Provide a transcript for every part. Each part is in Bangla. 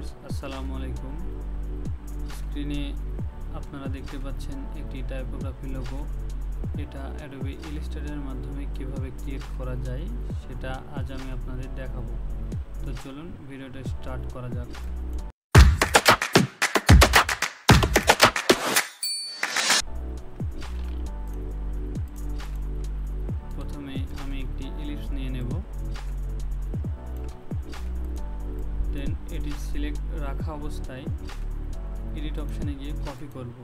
ভিউয়ার্স আসসালামু আলাইকুম। স্ক্রিনে আপনারা দেখতে পাচ্ছেন একটি টাইপোগ্রাফি লোগো। এটা অ্যাডোবি ইলাস্ট্রেটরের মাধ্যমে কিভাবে ক্রিয়েট করা যায় সেটা আজ আমি আপনাদের দেখাবো। তো চলুন ভিডিওটা স্টার্ট করা যাক। প্রথমে আমি একটি ইলিপস নিয়ে নেব, দেন এটি সিলেক্ট রাখা অবস্থায় এডিট অপশানে গিয়ে কপি করব।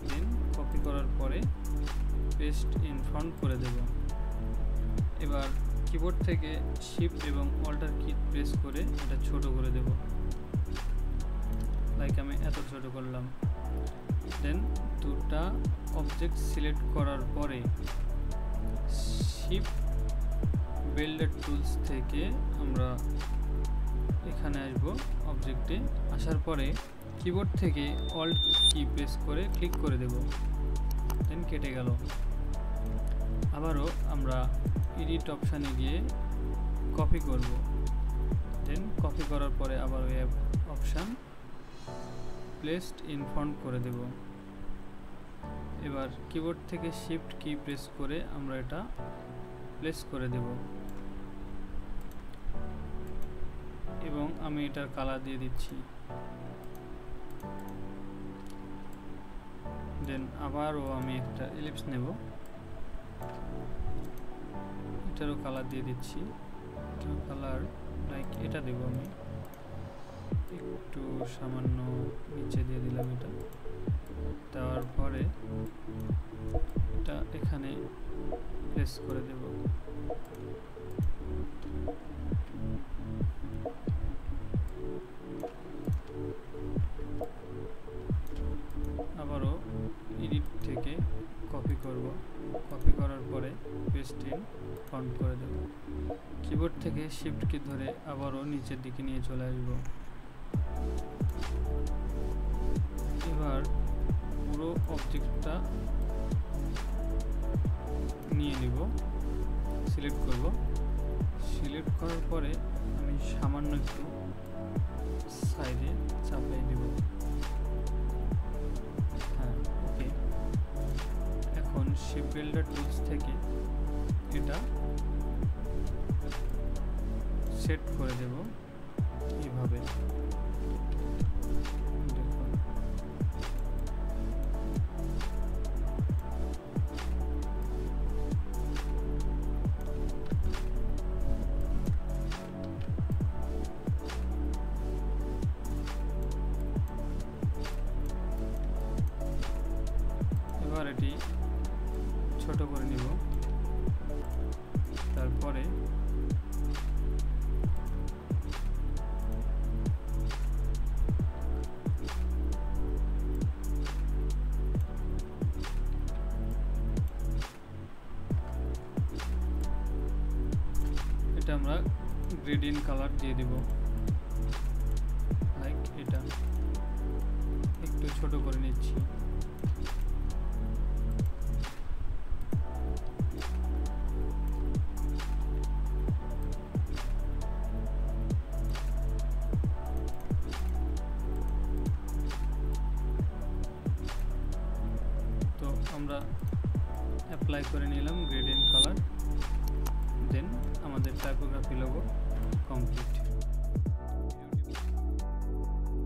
দেন কপি করার পরে পেস্ট ইন ফ্রন্ট করে দেব। এবার কিবোর্ড থেকে শিফট এবং অল্টার কি প্রেস করে এটা ছোট করে দেব, লাইক আমি এত ছোট করলাম। দেন দুটা অবজেক্ট সিলেক্ট করার পরে শিফট বিল্ডার টুলস থেকে আমরা এখানে আসব। অবজেক্টে আসার পরে কিবোর্ড থেকে অল্ট কি প্রেস করে ক্লিক করে দেব, দেন কেটে গেল। আবারও আমরা এডিট অপশানে গিয়ে কপি করব, দেন কপি করার পরে আবার ওই অপশান প্লেসড ইন ফ্রন্ট করে দেব। এবার কিবোর্ড থেকে শিফট কি প্রেস করে আমরা এটা প্লেস করে দেব এবং আমি এটার কালার দিয়ে দিচ্ছি। দেন আবারও আমি একটা ইলিপস নেব, এটারও কালার দিয়ে দিচ্ছি। এটার কালার লাইক এটা দেব, আমি একটু সামান্য নিচে দিয়ে দিলাম। এটা দেওয়ার পরে এটা এখানে প্লেস করে দেব। আবারও এডিট থেকে কপি করব, কপি করার পরে পেস্ট ইন ফ্রন্ট করে দেব। কিবোর্ড থেকে শিফট কি ধরে আবারও নিচের দিকে নিয়ে চলে আসব। এবার পুরো অবজেক্টটা নিয়ে নিব, সিলেক্ট করব। সিলেক্ট করার পরে আমি সামান্য একটু সাইডে চাপিয়ে দেব। হ্যাঁ, ওকে। এখন শিফট বিল্ডার টুলস থেকে এটা সেট করে দেব এইভাবে। এবার এটি ছোট করে নিব, তারপরে এটা আমরা গ্রেডিয়েন্ট কালার দিয়ে দিব, লাইক এটা একটু ছোট করে নিচ্ছি। তো আমরা অ্যাপ্লাই করে নিলাম গ্রেডিয়েন্ট কালার, দেন আমাদের টাইপোগ্রাফি লোগো কমপ্লিট।